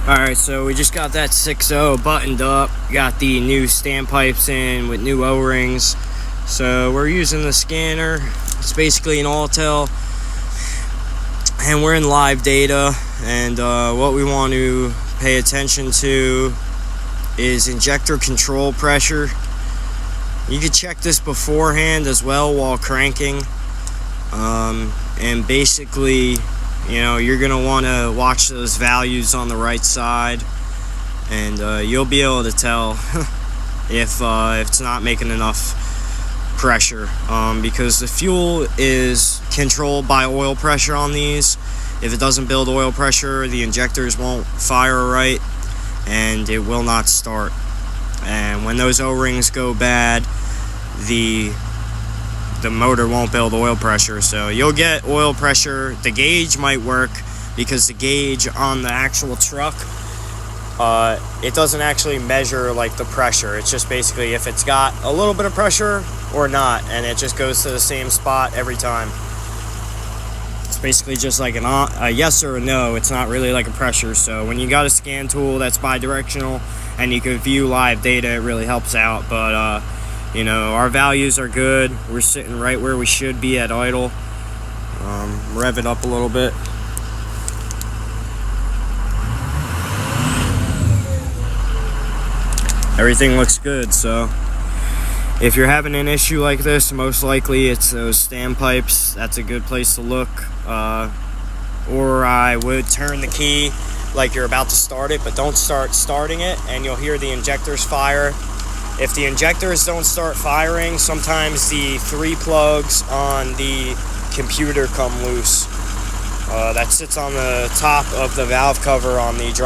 Alright, so we just got that 6.0 buttoned up. Got the new standpipes in with new O-rings. So we're using the scanner. It's basically an all-tel. And we're in live data. And what we want to pay attention to is injector control pressure. You can check this beforehand as well while cranking. And basically, you know, you're going to want to watch those values on the right side, and you'll be able to tell if it's not making enough pressure, because the fuel is controlled by oil pressure on these. If it doesn't build oil pressure, the injectors won't fire right, and it will not start. And when those O-rings go bad, the motor won't build oil pressure. So you'll get oil pressure. The gauge might work, because the gauge on the actual truck, it doesn't actually measure like the pressure. It's just basically if it's got a little bit of pressure or not, and it just goes to the same spot every time. It's basically just like a yes or a no. It's not really like a pressure. So when you got a scan tool that's bi-directional and you can view live data, it really helps out. But you know, our values are good. We're sitting right where we should be at idle. Rev it up a little bit. Everything looks good. So if you're having an issue like this, most likely it's those standpipes. That's a good place to look. Or I would turn the key like you're about to start it, but don't start starting it, and you'll hear the injectors fire. If the injectors don't start firing, sometimes the 3 plugs on the computer come loose. That sits on the top of the valve cover on the drive.